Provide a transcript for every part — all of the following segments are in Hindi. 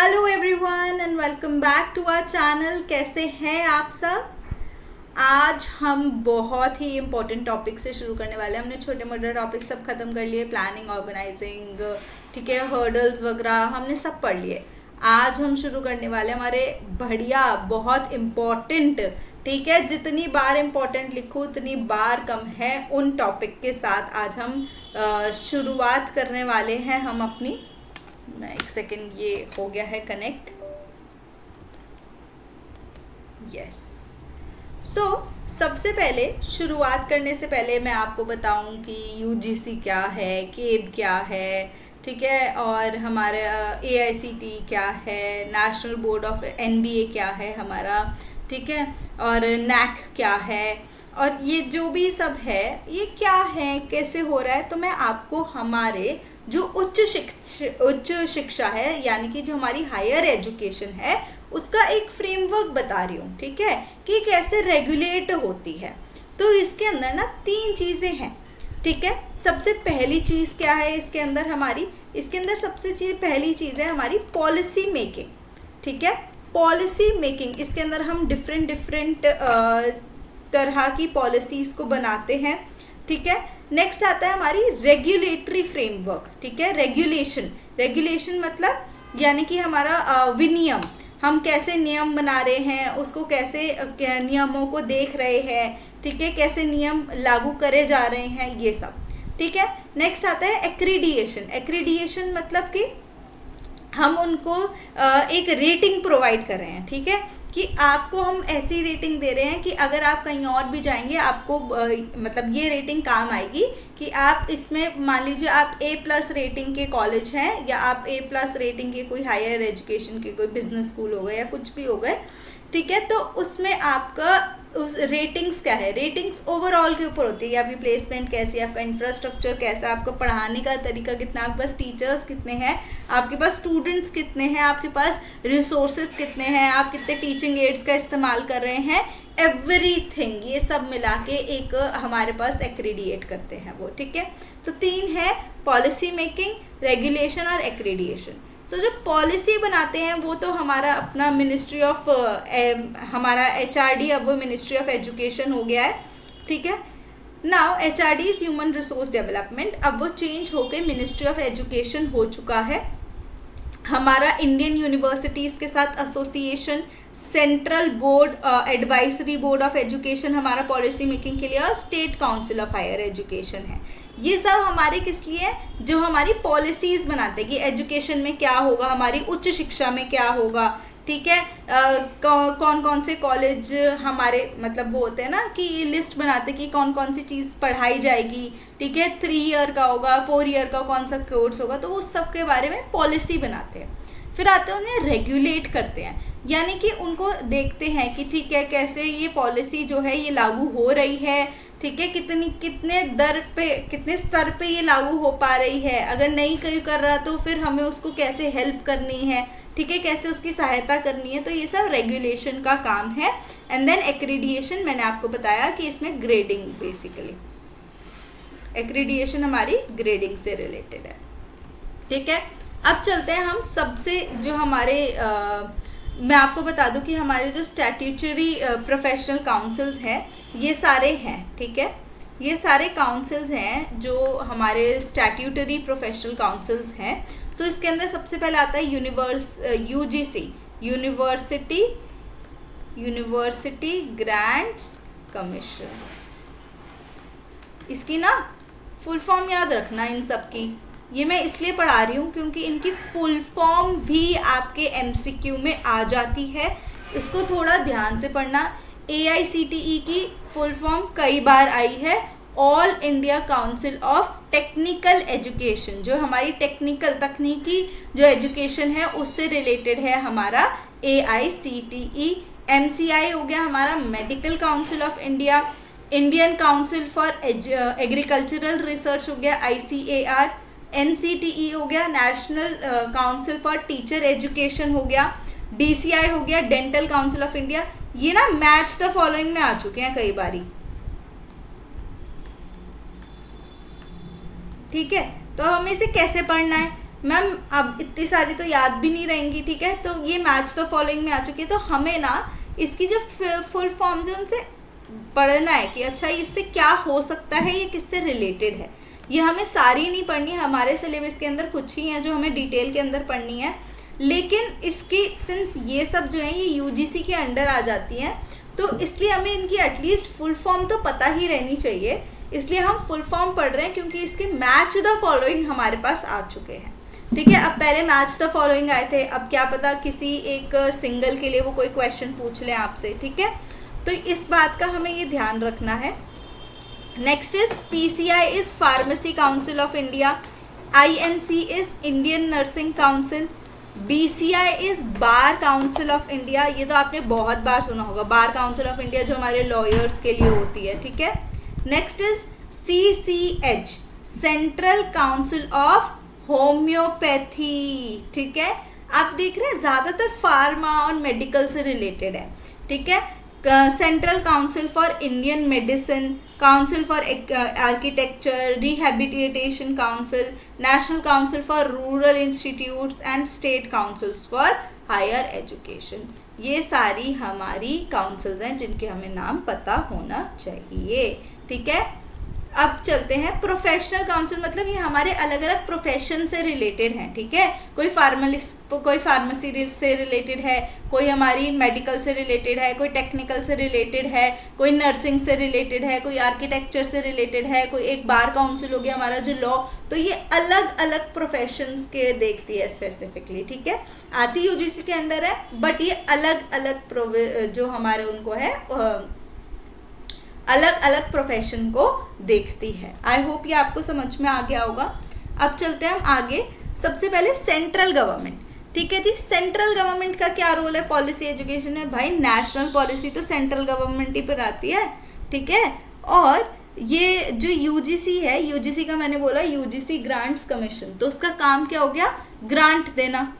Hello everyone and welcome back to our channel. कैसे हैं आप सब। आज हम बहुत ही इम्पोर्टेंट टॉपिक से शुरू करने वाले हैं। हमने छोटे मोटे टॉपिक सब खत्म कर लिए, प्लानिंग, ऑर्गेनाइजिंग, ठीक है, हर्डल्स वगैरह हमने सब पढ़ लिए। आज हम शुरू करने वाले हमारे बढ़िया बहुत इम्पोर्टेंट, ठीक है, जितनी बार इम्पोर्टेंट लिखूँ उतनी बार कम है, उन टॉपिक के साथ आज हम शुरुआत करने वाले हैं। हम अपनी एक सेकेंड, ये हो गया है कनेक्ट। यस। सो सबसे पहले शुरुआत करने से पहले मैं आपको बताऊं कि यूजीसी क्या है, केब क्या है, ठीक है, और हमारा एआईसीटी क्या है, नेशनल बोर्ड ऑफ एनबीए क्या है हमारा, ठीक है, और नैक क्या है, और ये जो भी सब है ये क्या है, कैसे हो रहा है। तो मैं आपको हमारे जो उच्च शिक्षा है, यानी कि जो हमारी हायर एजुकेशन है, उसका एक फ्रेमवर्क बता रही हूँ, ठीक है, कि कैसे रेगुलेट होती है। तो इसके अंदर ना 3 चीज़ें हैं, ठीक है। सबसे पहली चीज़ क्या है इसके अंदर सबसे पहली चीज़ है हमारी पॉलिसी मेकिंग, ठीक है। पॉलिसी मेकिंग, इसके अंदर हम डिफरेंट तरह की पॉलिसीज़ को बनाते हैं, ठीक है। नेक्स्ट आता है हमारी रेगुलेटरी फ्रेमवर्क, ठीक है। रेगुलेशन मतलब यानी कि हमारा विनियम, हम कैसे नियम बना रहे हैं, उसको कैसे नियमों को देख रहे हैं, ठीक है, कैसे नियम लागू करे जा रहे हैं, ये सब, ठीक है। नेक्स्ट आता है एक्रीडिएशन मतलब कि हम उनको एक रेटिंग प्रोवाइड कर रहे हैं, ठीक है, कि आपको हम ऐसी रेटिंग दे रहे हैं कि अगर आप कहीं और भी जाएंगे आपको मतलब ये रेटिंग काम आएगी कि आप इसमें मान लीजिए आप A+ रेटिंग के कॉलेज हैं, या आप A+ रेटिंग के कोई हायर एजुकेशन के कोई बिजनेस स्कूल हो गए या कुछ भी हो गए, ठीक है। तो उसमें आपका उस रेटिंग्स क्या है, रेटिंग्स ओवरऑल के ऊपर होती है, आपकी प्लेसमेंट कैसी है, आपका इंफ्रास्ट्रक्चर कैसा है, आपका पढ़ाने का तरीका कितना, आपके पास टीचर्स कितने हैं, आपके पास स्टूडेंट्स कितने हैं, आपके पास रिसोर्सेज कितने हैं, आप कितने टीचिंग एड्स का इस्तेमाल कर रहे हैं, एवरीथिंग, ये सब मिला के एक हमारे पास एक्रीडिएट करते हैं वो, ठीक है। तो 3 है, पॉलिसी मेकिंग, रेगुलेशन और एक्रीडिएशन। सो जो पॉलिसी बनाते हैं वो तो हमारा अपना मिनिस्ट्री ऑफ हमारा HRD, अब वो मिनिस्ट्री ऑफ एजुकेशन हो गया है, ठीक है। Now HRD is human resource development, अब वो चेंज होकर मिनिस्ट्री ऑफ एजुकेशन हो चुका है। हमारा इंडियन यूनिवर्सिटीज़ के साथ association, central board, advisory board of education हमारा पॉलिसी मेकिंग के लिए, और state council of higher education है। ये सब हमारे किस लिए है, जो हमारी पॉलिसीज़ बनाते हैं कि एजुकेशन में क्या होगा, हमारी उच्च शिक्षा में क्या होगा, ठीक है। कौन कौन से कॉलेज हमारे मतलब वो होते हैं ना कि लिस्ट बनाते कि कौन कौन सी चीज़ पढ़ाई जाएगी, ठीक है, 3 ईयर का होगा, 4 ईयर का कौन सा कोर्स होगा, तो उस सब के बारे में पॉलिसी बनाते हैं। फिर आते हैं उन्हें रेगुलेट करते हैं, यानी कि उनको देखते हैं कि ठीक है कैसे ये पॉलिसी जो है ये लागू हो रही है, ठीक है, कितने स्तर पे ये लागू हो पा रही है, अगर नहीं कोई कर रहा तो फिर हमें उसको कैसे हेल्प करनी है, ठीक है, कैसे उसकी सहायता करनी है। तो ये सब रेगुलेशन का काम है। एंड देन एक्रीडिएशन, मैंने आपको बताया कि इसमें ग्रेडिंग, बेसिकली एक्रीडिएशन हमारी ग्रेडिंग से रिलेटेड है, ठीक है। अब चलते हैं हम सबसे जो हमारे मैं आपको बता दूं कि हमारे जो स्टैट्यूटरी प्रोफेशनल काउंसिल्स हैं ये सारे हैं, ठीक है, ये सारे काउंसिल्स हैं जो हमारे स्टैट्यूटरी प्रोफेशनल काउंसिल्स हैं। सो इसके अंदर सबसे पहले आता है यूजीसी, यूनिवर्सिटी ग्रांट्स कमीशन। इसकी ना फुल फॉर्म याद रखना इन सब की, ये मैं इसलिए पढ़ा रही हूँ क्योंकि इनकी फुल फॉर्म भी आपके MCQ में आ जाती है, इसको थोड़ा ध्यान से पढ़ना। AICTE की फुल फॉर्म कई बार आई है, all India council of technical education, जो हमारी तकनीकी जो एजुकेशन है उससे रिलेटेड है हमारा AICTE। MCI हो गया हमारा medical council of India, Indian council for agricultural research हो गया ICAR, NCTE हो गया, national council for teacher education हो गया, DCI हो गया, डेंटल काउंसिल ऑफ इंडिया। ये ना मैच द फॉलोइंग में आ चुके हैं कई बारी, ठीक है। तो हमें इसे कैसे पढ़ना है, मैम अब इतनी सारी तो याद भी नहीं रहेंगी, ठीक है। तो ये मैच द फॉलोइंग में आ चुकी है, तो हमें ना इसकी जो फुल फॉर्म्स है उनसे पढ़ना है कि अच्छा इससे क्या हो सकता है, ये किससे रिलेटेड है। ये हमें सारी नहीं पढ़नी, हमारे सिलेबस के अंदर कुछ ही है जो हमें डिटेल के अंदर पढ़नी है, लेकिन इसकी सिंस ये सब जो है ये यूजीसी के अंडर आ जाती हैं, तो इसलिए हमें इनकी एटलीस्ट फुल फॉर्म तो पता ही रहनी चाहिए। इसलिए हम फुल फॉर्म पढ़ रहे हैं क्योंकि इसके मैच द फॉलोइंग हमारे पास आ चुके हैं, ठीक है। अब पहले मैच द फॉलोइंग आए थे, अब क्या पता किसी एक सिंगल के लिए वो कोई क्वेश्चन पूछ ले आपसे, ठीक है। तो इस बात का हमें ये ध्यान रखना है। Next is PCI is pharmacy council of India, INC is Indian nursing council, BCI is bar council of India, ये तो आपने बहुत बार सुना होगा, बार काउंसिल ऑफ इंडिया जो हमारे लॉयर्स के लिए होती है, ठीक है। Next is CCH, central council of homeopathy, ठीक है। आप देख रहे हैं ज़्यादातर फार्मा और मेडिकल से रिलेटेड है, ठीक है। Central council for Indian medicine, council for architecture, rehabilitation council, national council for rural institutes and state councils for higher education, ये सारी हमारी काउंसिल्स हैं जिनके हमें नाम पता होना चाहिए, ठीक है। अब चलते हैं प्रोफेशनल काउंसिल, मतलब ये हमारे अलग अलग प्रोफेशन से रिलेटेड हैं, ठीक है। कोई फार्मेसी से रिलेटेड है, कोई हमारी मेडिकल से रिलेटेड है, कोई टेक्निकल से रिलेटेड है, कोई नर्सिंग से रिलेटेड है, कोई आर्किटेक्चर से रिलेटेड है, कोई एक बार काउंसिल हो गया हमारा जो लॉ, तो ये अलग अलग प्रोफेशंस के देखती है स्पेसिफिकली, ठीक है। आती यूजीसी के अंडर है, बट ये अलग अलग जो हमारे उनको है अलग अलग प्रोफेशन को देखती है। आई होप ये आपको समझ में आ गया होगा। अब चलते हैं हम आगे। सबसे पहले सेंट्रल गवर्नमेंट, ठीक है जी। सेंट्रल गवर्नमेंट का क्या रोल है पॉलिसी एजुकेशन में? भाई नेशनल पॉलिसी तो सेंट्रल गवर्नमेंट ही पर आती है, ठीक है। और ये जो यूजीसी है, यूजीसी का मैंने बोला यूजीसी ग्रांट्स कमीशन, तो उसका काम क्या हो गया? ग्रांट देना,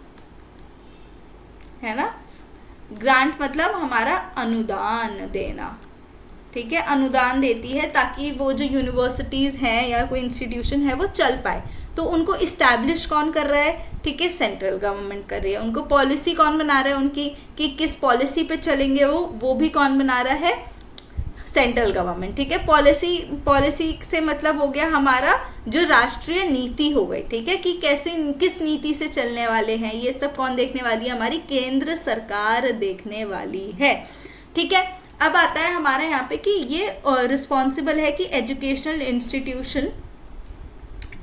है ना। ग्रांट मतलब हमारा अनुदान देना, ठीक है। अनुदान देती है ताकि वो जो यूनिवर्सिटीज़ हैं या कोई इंस्टीट्यूशन है वो चल पाए। तो उनको इस्टेब्लिश कौन कर रहा है? ठीक है, सेंट्रल गवर्नमेंट कर रही है। उनको पॉलिसी कौन बना रहा है उनकी, कि किस पॉलिसी पे चलेंगे वो भी कौन बना रहा है? सेंट्रल गवर्नमेंट, ठीक है। पॉलिसी से मतलब हो गया हमारा जो राष्ट्रीय नीति हो गई, ठीक है, कि कैसे किस नीति से चलने वाले हैं, ये सब कौन देखने वाली है? हमारी केंद्र सरकार देखने वाली है, ठीक है। अब आता है हमारे यहाँ पे कि ये रिस्पॉन्सिबल है कि एजुकेशनल इंस्टीट्यूशन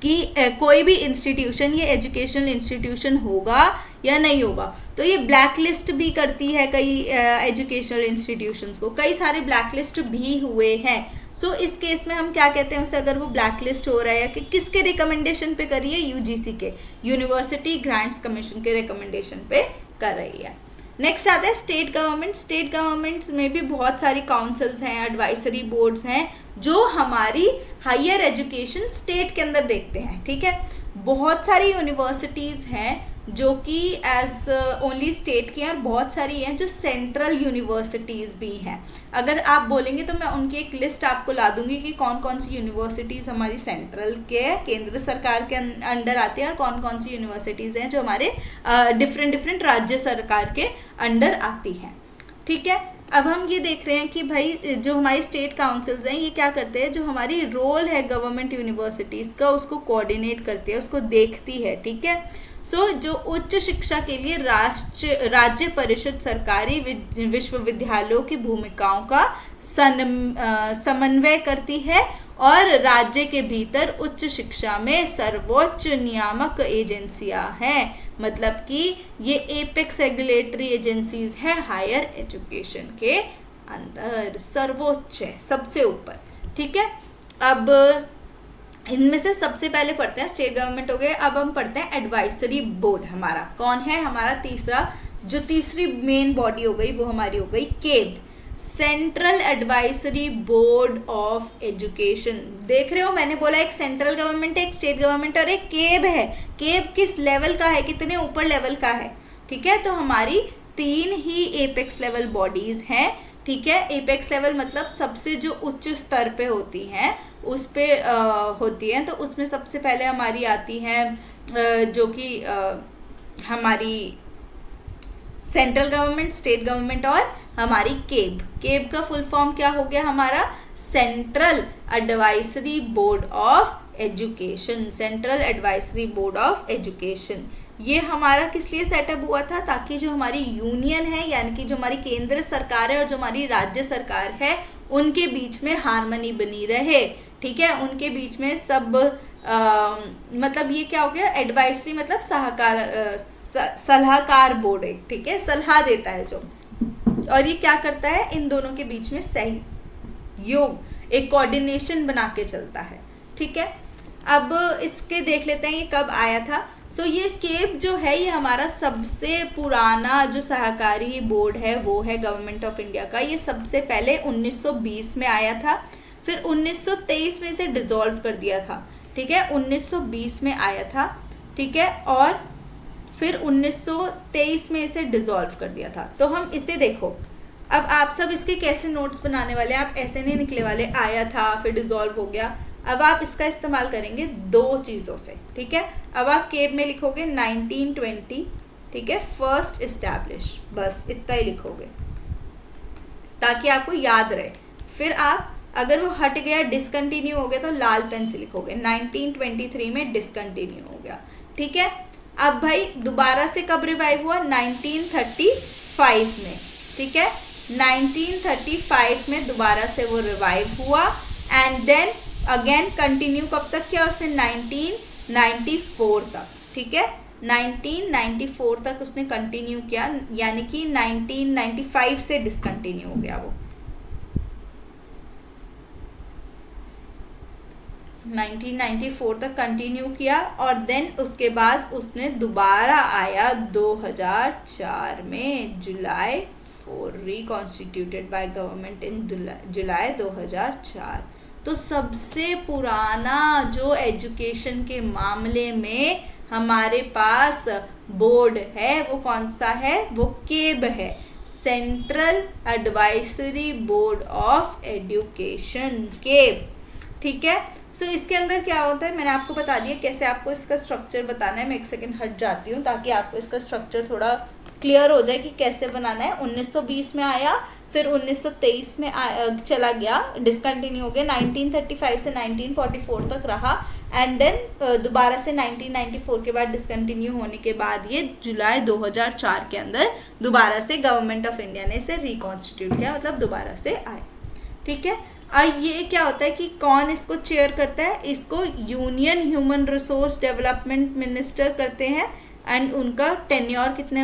कि कोई भी इंस्टीट्यूशन, ये एजुकेशनल इंस्टीट्यूशन होगा या नहीं होगा। तो ये ब्लैक लिस्ट भी करती है कई एजुकेशनल इंस्टीट्यूशंस को, कई सारे ब्लैक लिस्ट भी हुए हैं। सो इस केस में हम क्या कहते हैं उसे, अगर वो ब्लैक लिस्ट हो रहा है कि किसके रिकमेंडेशन पे कर रही है? यूजीसी के, यूनिवर्सिटी ग्रांट्स कमीशन के रिकमेंडेशन पे कर रही है। नेक्स्ट आता है स्टेट गवर्नमेंट। स्टेट गवर्नमेंट्स में भी बहुत सारी काउंसिल्स हैं, एडवाइजरी बोर्ड्स हैं जो हमारी हायर एजुकेशन स्टेट के अंदर देखते हैं, ठीक है। बहुत सारी यूनिवर्सिटीज़ हैं जो कि एज ओनली स्टेट की हैं और बहुत सारी हैं जो सेंट्रल यूनिवर्सिटीज़ भी हैं। अगर आप बोलेंगे तो मैं उनकी एक लिस्ट आपको ला दूंगी कि कौन कौन सी यूनिवर्सिटीज़ हमारी सेंट्रल के केंद्र सरकार के अंडर आती हैं और कौन कौन सी यूनिवर्सिटीज़ हैं जो हमारे डिफरेंट राज्य सरकार के अंडर आती हैं, ठीक है। अब हम ये देख रहे हैं कि भाई जो हमारी स्टेट काउंसिल्स हैं ये क्या करते हैं, जो हमारी रोल है गवर्नमेंट यूनिवर्सिटीज़ का उसको कोऑर्डिनेट करती है, उसको देखती है, ठीक है। सो जो उच्च शिक्षा के लिए राज्य परिषद सरकारी विश्वविद्यालयों की भूमिकाओं का समन्वय करती है और राज्य के भीतर उच्च शिक्षा में सर्वोच्च नियामक एजेंसियां हैं। मतलब कि ये एपेक्स रेगुलेटरी एजेंसीज है हायर एजुकेशन के अंदर, सर्वोच्च है, सबसे ऊपर, ठीक है। अब इनमें से सबसे पहले पढ़ते हैं स्टेट गवर्नमेंट हो गए। अब हम पढ़ते हैं एडवाइजरी बोर्ड। हमारा कौन है? हमारा तीसरी मेन बॉडी हो गई वो हमारी हो गई cab, central advisory board of education. देख रहे हो, मैंने बोला एक सेंट्रल गवर्नमेंट है, एक स्टेट गवर्नमेंट और एक केब है। केब किस लेवल का है, कितने ऊपर लेवल का है, ठीक है। तो हमारी 3 ही एपेक्स लेवल बॉडीज हैं, ठीक है। एपेक्स लेवल मतलब सबसे जो उच्च स्तर पे होती हैं उस पे होती हैं। तो उसमें सबसे पहले हमारी आती हैं जो कि हमारी सेंट्रल गवर्नमेंट, स्टेट गवर्नमेंट और हमारी केब। केब का फुल फॉर्म क्या हो गया हमारा? Central advisory board of education. Central advisory board of education ये हमारा किस लिए सेटअप हुआ था? ताकि जो हमारी यूनियन है, यानी कि जो हमारी केंद्र सरकार है और जो हमारी राज्य सरकार है, उनके बीच में हार्मनी बनी रहे। ठीक है, उनके बीच में सब मतलब ये क्या हो गया? एडवाइजरी मतलब सलाहकार बोर्ड है। ठीक है, सलाह देता है जो, और ये क्या करता है? इन दोनों के बीच में सहयोग, एक कोऑर्डिनेशन बना के चलता है। ठीक है, अब इसके देख लेते हैं ये कब आया था। ये केब जो है ये हमारा सबसे पुराना जो सहकारी बोर्ड है वो है गवर्नमेंट ऑफ इंडिया का। ये सबसे पहले 1920 में आया था, फिर 1923 में इसे डिसॉल्व कर दिया था। ठीक है, 1920 में आया था। ठीक है, और फिर 1923 में इसे डिसॉल्व कर दिया था। तो हम इसे देखो, अब आप सब इसके कैसे नोट्स बनाने वाले हैं? आप ऐसे नहीं निकले वाले, आया था फिर डिसॉल्व हो गया। अब आप इसका इस्तेमाल करेंगे दो चीज़ों से। ठीक है, अब आप केब में लिखोगे 1920, ठीक है, फर्स्ट इस्टेब्लिश, बस इतना ही लिखोगे ताकि आपको याद रहे। फिर आप अगर वो हट गया, डिसकंटिन्यू हो गया, तो लाल पेन से लिखोगे 1923 में डिसकंटिन्यू हो गया। ठीक है, अब भाई दोबारा से कब रिवाइव हुआ? 1935 में। ठीक है, 1935 में दोबारा से वो रिवाइव हुआ एंड देन अगेन कंटिन्यू कब तक किया उसने? 1994 तक। ठीक है, 1994 तक उसने कंटिन्यू किया, यानी कि 1995 से डिसकंटिन्यू हो गया वो। 1994 तक कंटिन्यू किया और देन उसके बाद उसने दोबारा आया 2004 में, जुलाई 4, रिकॉन्स्टिट्यूटेड बाय गवर्नमेंट इन जुलाई 2004। तो सबसे पुराना जो एजुकेशन के मामले में हमारे पास बोर्ड है वो कौन सा है? वो केब है, central advisory board of education, cab. ठीक है, इसके अंदर क्या होता है मैंने आपको बता दिया कैसे आपको इसका स्ट्रक्चर बताना है। मैं एक सेकंड हट जाती हूँ ताकि आपको इसका स्ट्रक्चर थोड़ा क्लियर हो जाए कि कैसे बनाना है। 1920 में आया, फिर 1923 में चला गया, डिसकंटिन्यू हो गया, 1935 से 1944 तक रहा एंड देन दोबारा से 1994 के बाद डिसकंटिन्यू होने के बाद ये जुलाई 2004 के अंदर दोबारा से गवर्नमेंट ऑफ इंडिया ने इसे रिकॉन्स्टिट्यूट किया, मतलब दोबारा से आए। ठीक है, ये क्या होता है कि कौन इसको चेयर करता है? इसको union human resource development minister करते हैं एंड उनका टेन्योर कितने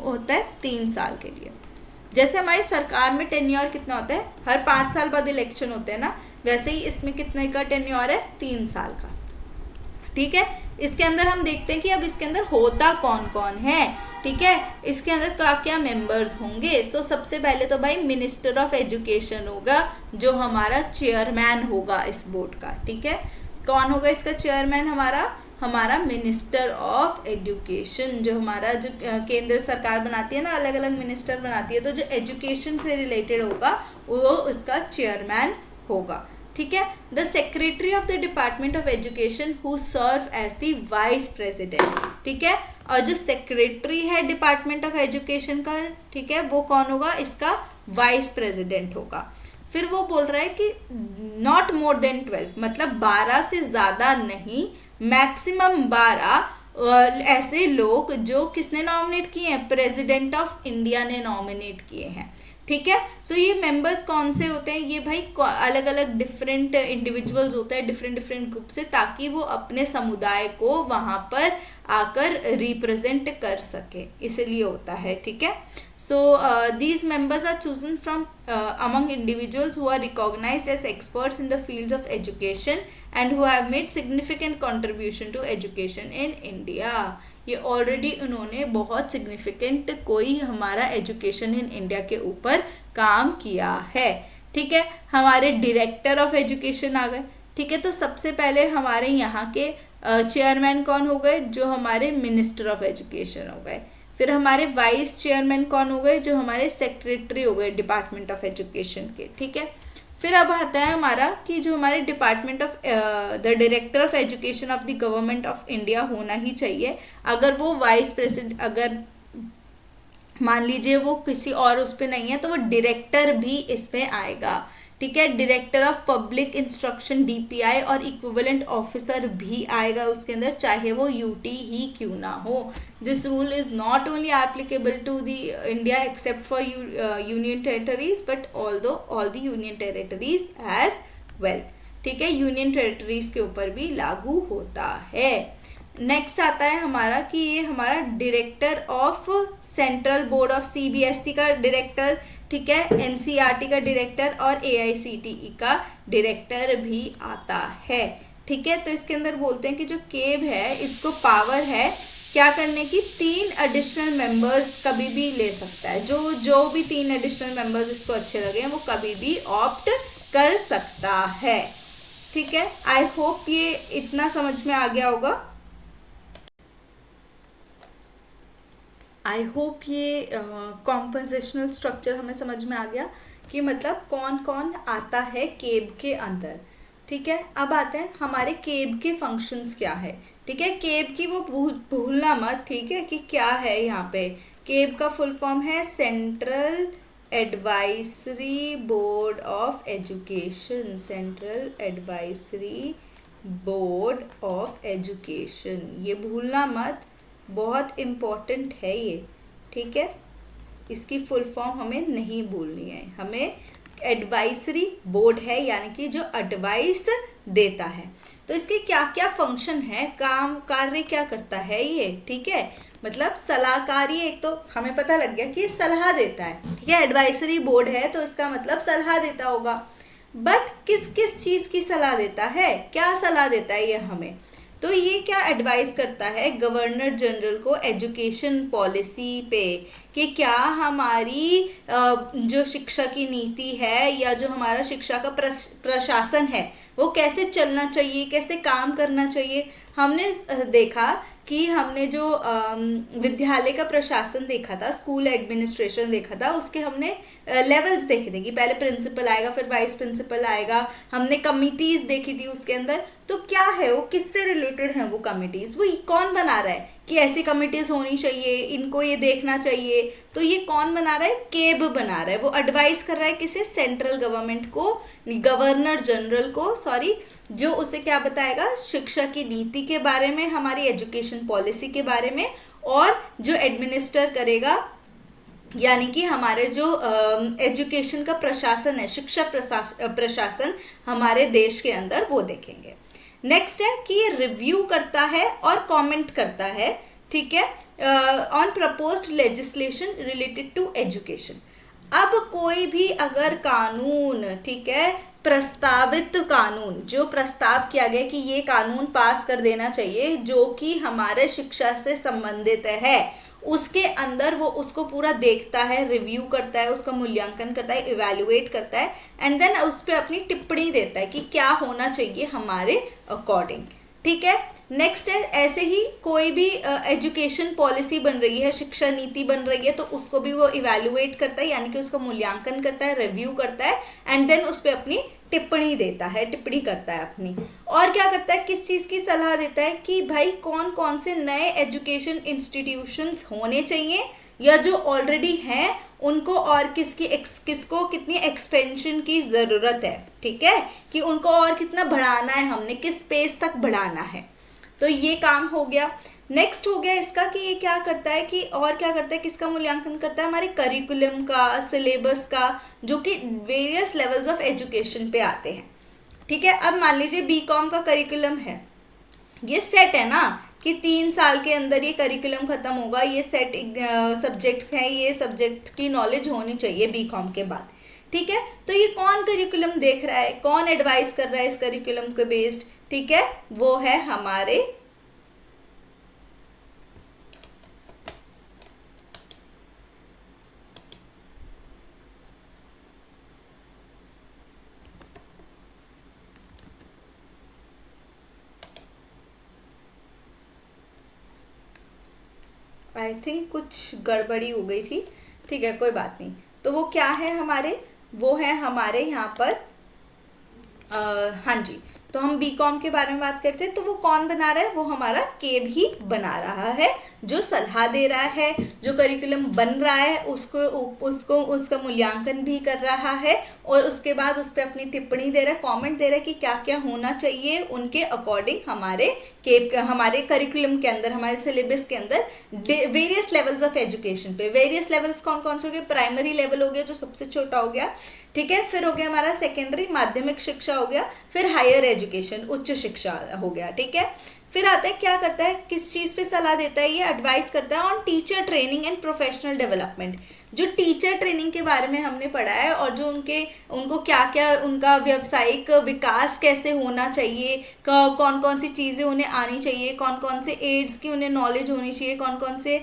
होता है? 3 साल के लिए। जैसे हमारी सरकार में टेन्योर कितना होता है? हर 5 साल बाद इलेक्शन होते हैं ना, वैसे ही इसमें कितने का टेन्योर है? 3 साल का। ठीक है, इसके अंदर हम देखते हैं कि अब इसके अंदर होता कौन कौन है। ठीक है, इसके अंदर क्या क्या मेंबर्स होंगे? तो सबसे पहले तो भाई मिनिस्टर ऑफ एजुकेशन होगा जो हमारा चेयरमैन होगा इस बोर्ड का। ठीक है, कौन होगा इसका चेयरमैन? हमारा मिनिस्टर ऑफ एजुकेशन, जो हमारा जो केंद्र सरकार बनाती है ना, अलग अलग मिनिस्टर बनाती है, तो जो एजुकेशन से रिलेटेड होगा वो इसका चेयरमैन होगा। ठीक है, the secretary of the department of education who serve as the vice president. ठीक है, और जो सेक्रेटरी है डिपार्टमेंट ऑफ एजुकेशन का, ठीक है, वो कौन होगा? इसका वाइस प्रेसिडेंट होगा। फिर वो बोल रहा है कि नॉट मोर देन 12, मतलब 12 से ज़्यादा नहीं, मैक्सिमम 12 ऐसे लोग जो किसने नॉमिनेट किए हैं? प्रेसिडेंट ऑफ इंडिया ने नॉमिनेट किए हैं। ठीक है, ये मेंबर्स कौन से होते हैं? ये भाई अलग अलग डिफरेंट इंडिविजुअल्स होते हैं, डिफरेंट ग्रुप से, ताकि वो अपने समुदाय को वहाँ पर आकर रिप्रेजेंट कर सके, इसलिए होता है। ठीक है, these members are chosen from among individuals who are recognized as experts in the fields of education and who have made significant contribution to education in India। ये ऑलरेडी उन्होंने बहुत सिग्निफिकेंट कोई हमारा एजुकेशन इन इंडिया के ऊपर काम किया है। ठीक है, हमारे डायरेक्टर ऑफ एजुकेशन आ गए। ठीक है, तो सबसे पहले हमारे यहाँ के चेयरमैन कौन हो गए? जो हमारे मिनिस्टर ऑफ एजुकेशन हो गए। फिर हमारे वाइस चेयरमैन कौन हो गए? जो हमारे सेक्रेटरी हो गए डिपार्टमेंट ऑफ एजुकेशन के। ठीक है, फिर अब आता है हमारा कि जो हमारे department of the director of education of the government of India होना ही चाहिए। अगर वो वाइस प्रेसिडेंट, अगर मान लीजिए वो किसी और उस पर नहीं है तो वो डायरेक्टर भी इसमें आएगा। ठीक है, director of public instruction DPI और इक्विवेलेंट ऑफिसर भी आएगा उसके अंदर, चाहे वो यूटी ही क्यों ना हो। This rule is not only applicable to the India except for union territories but all the union territories as well. ठीक है, यूनियन टेरिटरीज के ऊपर भी लागू होता है। नेक्स्ट आता है हमारा कि ये हमारा director of central board of CBSE का डायरेक्टर, ठीक है, एनसीईआरटी का डायरेक्टर और एआईसीटीई का डायरेक्टर भी आता है। ठीक है, तो इसके अंदर बोलते हैं कि जो केब है इसको पावर है क्या करने की, 3 एडिशनल मेंबर्स कभी भी ले सकता है। जो भी 3 एडिशनल मेंबर्स इसको अच्छे लगे हैं वो कभी भी ऑप्ट कर सकता है। ठीक है, आई होप ये इतना समझ में आ गया होगा। आई होप ये कॉम्पोजिशनल स्ट्रक्चर हमें समझ में आ गया कि मतलब कौन कौन आता है केब के अंदर। ठीक है, अब आते हैं हमारे केब के फंक्शंस क्या है। ठीक है, केब की वो भूलना मत, ठीक है, कि क्या है यहाँ पे। केब का फुल फॉर्म है central advisory board of education, central advisory board of education, ये भूलना मत, बहुत इम्पॉर्टेंट है ये। ठीक है, इसकी फुल फॉर्म हमें नहीं भूलनी है। हमें एडवाइजरी बोर्ड है यानी कि जो एडवाइस देता है। तो इसके क्या क्या फंक्शन है, काम कार्य क्या करता है ये। ठीक है, मतलब सलाहकारी, एक तो हमें पता लग गया कि ये सलाह देता है। ठीक है, एडवाइजरी बोर्ड है तो इसका मतलब सलाह देता होगा। बट किस किस चीज़ की सलाह देता है, क्या सलाह देता है ये हमें, तो ये क्या एडवाइस करता है गवर्नर जनरल को एजुकेशन पॉलिसी पे, कि क्या हमारी जो शिक्षा की नीति है या जो हमारा शिक्षा का प्रशासन है वो कैसे चलना चाहिए, कैसे काम करना चाहिए। हमने देखा कि हमने जो विद्यालय का प्रशासन देखा था, स्कूल एडमिनिस्ट्रेशन देखा था, उसके हमने लेवल्स देखे थे कि पहले प्रिंसिपल आएगा फिर वाइस प्रिंसिपल आएगा। हमने कमिटीज देखी थी उसके अंदर, तो क्या है वो, किससे रिलेटेड है वो कमिटीज, वो कौन बना रहा है कि ऐसी कमिटीज होनी चाहिए, इनको ये देखना चाहिए। तो ये कौन बना रहा है, केब बना रहा है। वो एडवाइस कर रहा है किसे, सेंट्रल गवर्नमेंट को, गवर्नर जनरल को, सॉरी, जो उसे क्या बताएगा, शिक्षा की नीति के बारे में, हमारी एजुकेशन पॉलिसी के बारे में, और जो एडमिनिस्टर करेगा यानी कि हमारे जो एजुकेशन का प्रशासन है, शिक्षा प्रशासन हमारे देश के अंदर, वो देखेंगे। नेक्स्ट है कि ये रिव्यू करता है और कमेंट करता है। ठीक है, on proposed legislation related to education. अब कोई भी अगर कानून, ठीक है, प्रस्तावित कानून, जो प्रस्ताव किया गया कि ये कानून पास कर देना चाहिए जो कि हमारे शिक्षा से संबंधित है, उसके अंदर वो उसको पूरा देखता है, रिव्यू करता है, उसका मूल्यांकन करता है, इवैल्यूएट करता है, एंड देन उस पर अपनी टिप्पणी देता है कि क्या होना चाहिए हमारे अकॉर्डिंग। ठीक है, नेक्स्ट है ऐसे ही कोई भी एजुकेशन पॉलिसी बन रही है, शिक्षा नीति बन रही है, तो उसको भी वो इवैल्यूएट करता है यानी कि उसका मूल्यांकन करता है, रिव्यू करता है, एंड देन उस पर अपनी टिप्पणी देता है, टिप्पणी करता है अपनी। और क्या करता है, किस चीज़ की सलाह देता है कि भाई कौन कौन से नए एजुकेशन इंस्टीट्यूशंस होने चाहिए या जो ऑलरेडी हैं उनको और किसको कितनी एक्सपेंशन की ज़रूरत है। ठीक है, कि उनको और कितना बढ़ाना है, हमने किस स्पेस तक बढ़ाना है। तो ये काम हो गया। नेक्स्ट हो गया इसका कि ये क्या करता है कि और क्या करता है, किसका मूल्यांकन करता है, हमारे करिकुलम का, सिलेबस का, जो कि वेरियस लेवल्स ऑफ एजुकेशन पे आते हैं। ठीक है, अब मान लीजिए बीकॉम का करिकुलम है, ये सेट है ना कि 3 साल के अंदर ये करिकुलम खत्म होगा, ये सेट सब्जेक्ट्स हैं, ये सब्जेक्ट की नॉलेज होनी चाहिए बीकॉम के बाद। ठीक है, तो ये कौन करिकुलम देख रहा है, कौन एडवाइस कर रहा है इस करिकुलम के बेस्ड, ठीक है, वो है हमारे आई थिंक कुछ गड़बड़ी हो गई थी। ठीक है, कोई बात नहीं। तो वो क्या है हमारे, वो है हमारे यहाँ पर हाँ जी, तो हम बीकॉम के बारे में बात करते हैं। तो वो कौन बना रहा है? वो हमारा केब ही बना रहा है, जो सलाह दे रहा है, जो करिकुलम बन रहा है उसको उसको उसका मूल्यांकन भी कर रहा है, और उसके बाद उस पर अपनी टिप्पणी दे रहा है, कमेंट दे रहा है कि क्या क्या होना चाहिए उनके अकॉर्डिंग हमारे हमारे करिकुलम के अंदर, हमारे सिलेबस के अंदर, वेरियस लेवल्स ऑफ एजुकेशन पे। वेरियस लेवल्स कौन कौन से हो गए? प्राइमरी लेवल हो गया जो सबसे छोटा हो गया, ठीक है, फिर हो गया हमारा सेकेंडरी माध्यमिक शिक्षा हो गया, फिर हायर एजुकेशन उच्च शिक्षा हो गया, ठीक है। फिर आता है क्या करता है, किस चीज पे सलाह देता है? ये एडवाइस करता है on teacher training and professional development. जो टीचर ट्रेनिंग के बारे में हमने पढ़ा है, और जो उनको क्या क्या उनका व्यावसायिक विकास कैसे होना चाहिए, कौन कौन सी चीज़ें उन्हें आनी चाहिए, कौन कौन से एड्स की उन्हें नॉलेज होनी चाहिए, कौन कौन से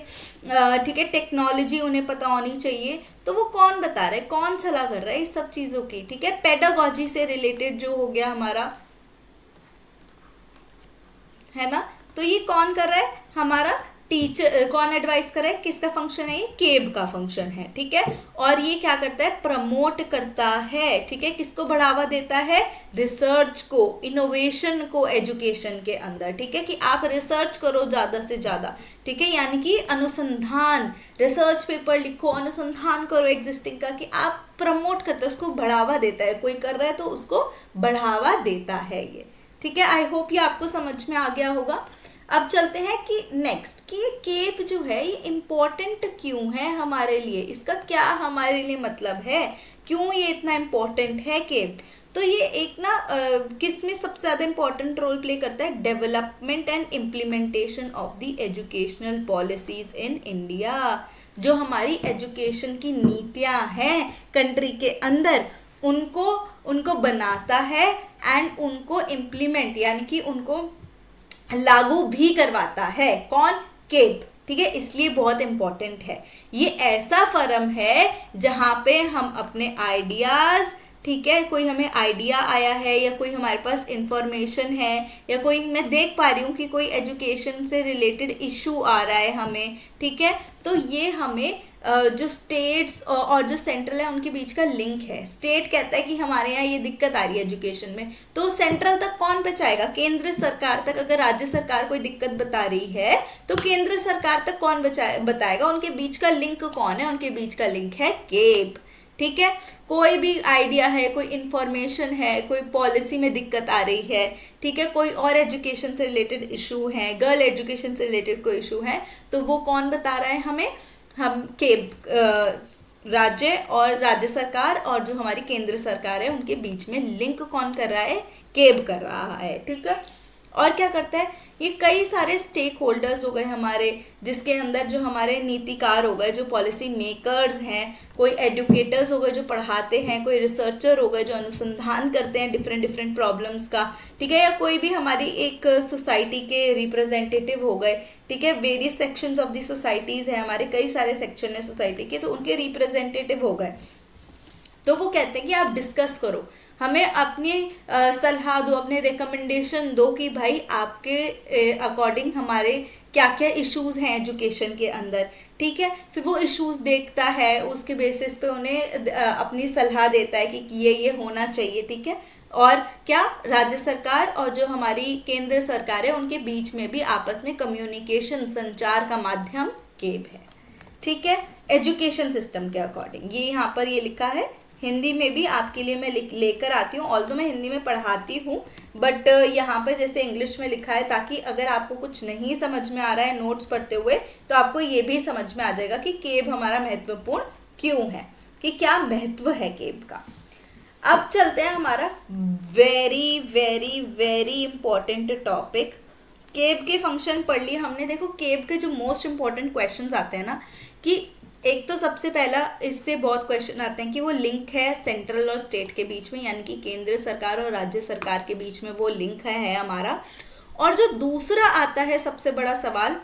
ठीक है टेक्नोलॉजी उन्हें पता होनी चाहिए, तो वो कौन बता रहा है, कौन सलाह कर रहा है इस सब चीज़ों की, ठीक है। पेडागोजी से रिलेटेड जो हो गया हमारा, है ना, तो ये कौन कर रहा है? हमारा टीचर। कौन एडवाइस कर रहा है? किसका फंक्शन है? ये केब का फंक्शन है, ठीक है। और ये क्या करता है? प्रमोट करता है, ठीक है। किसको बढ़ावा देता है? रिसर्च को, इनोवेशन को एजुकेशन के अंदर, ठीक है, कि आप रिसर्च करो ज्यादा से ज्यादा, ठीक है, यानी कि अनुसंधान, रिसर्च पेपर लिखो, अनुसंधान करो एग्जिस्टिंग का, कि आप प्रमोट करते हो, उसको बढ़ावा देता है। कोई कर रहा है तो उसको बढ़ावा देता है ये, ठीक है। आई होप ये आपको समझ में आ गया होगा। अब चलते हैं कि नेक्स्ट, कि ये केप जो है ये इम्पोर्टेंट क्यों है हमारे लिए, इसका क्या हमारे लिए मतलब है, क्यों ये इतना इम्पोर्टेंट है केप? तो ये एक ना किस में सबसे ज़्यादा इम्पोर्टेंट रोल प्ले करता है? Development and implementation of the educational policies in India. जो हमारी एजुकेशन की नीतियाँ हैं कंट्री के अंदर, उनको बनाता है एंड उनको इम्प्लीमेंट, यानी कि उनको लागू भी करवाता है। कौन? केप, ठीक है। इसलिए बहुत इंपॉर्टेंट है। ये ऐसा फर्म है जहां पे हम अपने आइडियाज, ठीक है, कोई हमें आइडिया आया है या कोई हमारे पास इंफॉर्मेशन है, या कोई मैं देख पा रही हूँ कि कोई एजुकेशन से रिलेटेड इशू आ रहा है हमें, ठीक है, तो ये हमें जो स्टेट्स और जो सेंट्रल है उनके बीच का लिंक है। स्टेट कहता है कि हमारे यहाँ ये दिक्कत आ रही है एजुकेशन में, तो सेंट्रल तक कौन पहुंचाएगा? केंद्र सरकार तक। अगर राज्य सरकार कोई दिक्कत बता रही है तो केंद्र सरकार तक कौन बताएगा? उनके बीच का लिंक कौन है? उनके बीच का लिंक है केप, ठीक है। कोई भी आइडिया है, कोई इंफॉर्मेशन है, कोई पॉलिसी में दिक्कत आ रही है, ठीक है, कोई और एजुकेशन से रिलेटेड इशू है, गर्ल एजुकेशन से रिलेटेड कोई इशू है, तो वो कौन बता रहा है हमें? हम केब, राज्य और राज्य सरकार और जो हमारी केंद्र सरकार है उनके बीच में लिंक कौन कर रहा है? केब कर रहा है, ठीक है। और क्या करता है? ये कई सारे स्टेक होल्डर्स हो गए हमारे, जिसके अंदर जो हमारे नीतिकार हो गए, जो पॉलिसी मेकर्स हैं, कोई एडुकेटर्स हो गए जो पढ़ाते हैं, कोई रिसर्चर हो गए जो अनुसंधान करते हैं डिफरेंट प्रॉब्लम्स का, ठीक है, या कोई भी हमारी एक सोसाइटी के रिप्रेजेंटेटिव हो गए, ठीक है। Various sections of the societies है हमारे, कई सारे सेक्शन है सोसाइटी के, तो उनके रिप्रेजेंटेटिव हो गए। तो वो कहते हैं कि आप डिस्कस करो, हमें अपनी सलाह दो, अपने रिकमेंडेशन दो कि भाई आपके अकॉर्डिंग हमारे क्या क्या इश्यूज हैं एजुकेशन के अंदर, ठीक है। फिर वो इश्यूज देखता है, उसके बेसिस पे उन्हें अपनी सलाह देता है कि ये होना चाहिए, ठीक है। और क्या, राज्य सरकार और जो हमारी केंद्र सरकार है उनके बीच में भी आपस में कम्युनिकेशन, संचार का माध्यम केब है, ठीक है। एजुकेशन सिस्टम के अकॉर्डिंग ये यहाँ पर ये लिखा है। हिंदी में भी आपके लिए मैं लेकर आती हूँ, ऑल्दो मैं हिंदी में पढ़ाती हूँ, बट यहाँ पे जैसे इंग्लिश में लिखा है, ताकि अगर आपको कुछ नहीं समझ में आ रहा है नोट्स पढ़ते हुए, तो आपको ये भी समझ में आ जाएगा कि केब हमारा महत्वपूर्ण क्यों है, कि क्या महत्व है केब का। अब चलते हैं हमारा very very very important topic, cab के फंक्शन पढ़ लिए हमने। देखो केब के जो मोस्ट इंपॉर्टेंट क्वेश्चंस आते हैं ना, कि एक तो सबसे पहला इससे बहुत क्वेश्चन आते हैं कि वो लिंक है सेंट्रल और स्टेट के बीच में, यानी कि केंद्र सरकार और राज्य सरकार के बीच में वो लिंक है हमारा। और जो दूसरा आता है सबसे बड़ा सवाल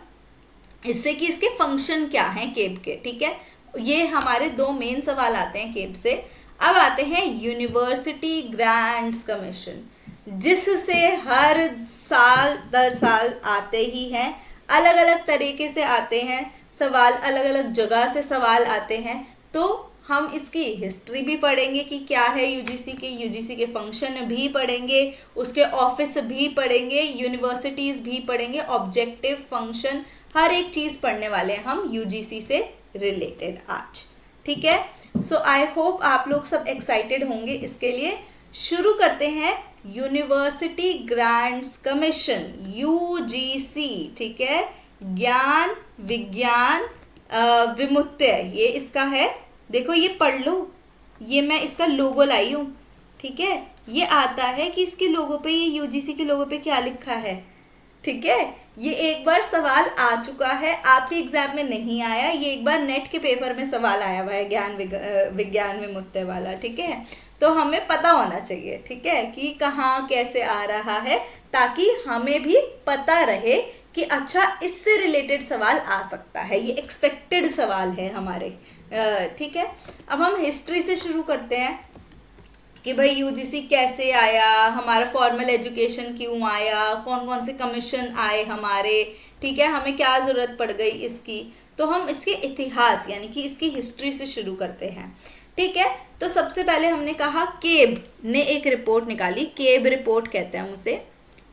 इससे, कि इसके फंक्शन क्या हैं केब के, ठीक है। ये हमारे दो मेन सवाल आते हैं केब से। अब आते हैं यूनिवर्सिटी ग्रांट्स कमीशन, जिससे हर साल दर साल आते ही हैं, अलग अलग तरीके से आते हैं सवाल, अलग अलग जगह से सवाल आते हैं। तो हम इसकी हिस्ट्री भी पढ़ेंगे कि क्या है यूजीसी के फंक्शन भी पढ़ेंगे, उसके ऑफिस भी पढ़ेंगे, यूनिवर्सिटीज़ भी पढ़ेंगे, ऑब्जेक्टिव फंक्शन हर एक चीज़ पढ़ने वाले हैं हम यूजीसी से रिलेटेड आज। ठीक है, सो आई होप आप लोग सब एक्साइटेड होंगे इसके लिए। शुरू करते हैं। यूनिवर्सिटी ग्रांट्स कमीशन यूजीसी, ठीक है, ज्ञान विज्ञान विमुक्तय, ये इसका है। देखो ये पढ़ लो, ये मैं इसका लोगो लाई हूँ। ठीक है, ये आता है कि इसके लोगो पे, ये यूजीसी के लोगो पे क्या लिखा है। ठीक है, ये एक बार सवाल आ चुका है, आपके एग्जाम में नहीं आया, ये एक बार नेट के पेपर में सवाल आया हुआ है ज्ञान विज्ञान विमुक्तय वाला। ठीक है, तो हमें पता होना चाहिए, ठीक है, कि कहाँ कैसे आ रहा है, ताकि हमें भी पता रहे कि अच्छा इससे रिलेटेड सवाल आ सकता है, ये एक्सपेक्टेड सवाल है हमारे। ठीक है, अब हम हिस्ट्री से शुरू करते हैं कि भाई यूजीसी कैसे आया, हमारा फॉर्मल एजुकेशन क्यों आया, कौन कौन से कमीशन आए हमारे। ठीक है, हमें क्या ज़रूरत पड़ गई इसकी, तो हम इसके इतिहास यानी कि इसकी हिस्ट्री से शुरू करते हैं। ठीक है, तो सबसे पहले हमने कहा केब ने एक रिपोर्ट निकाली, केब रिपोर्ट कहते हैं हम उसे,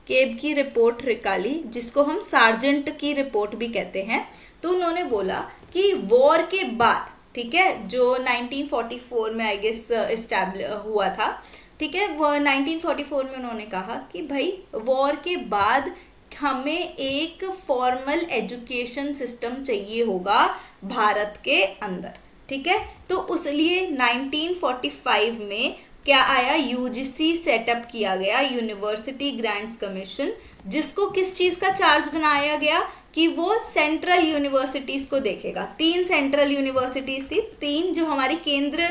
केब की रिपोर्ट निकाली, जिसको हम सार्जेंट की रिपोर्ट भी कहते हैं। तो उन्होंने बोला कि वॉर के बाद, ठीक है, जो 1944 में आई गेस एस्टैब्लिश हुआ था, ठीक है, वह 1944 में उन्होंने कहा कि भाई वॉर के बाद हमें एक फॉर्मल एजुकेशन सिस्टम चाहिए होगा भारत के अंदर। ठीक है, तो उस लिए 1945 में क्या आया, यूजीसी सेटअप किया गया, यूनिवर्सिटी ग्रांट्स कमीशन, जिसको किस चीज़ का चार्ज बनाया गया कि वो सेंट्रल यूनिवर्सिटीज़ को देखेगा। 3 सेंट्रल यूनिवर्सिटीज़ थी, 3 जो हमारी केंद्र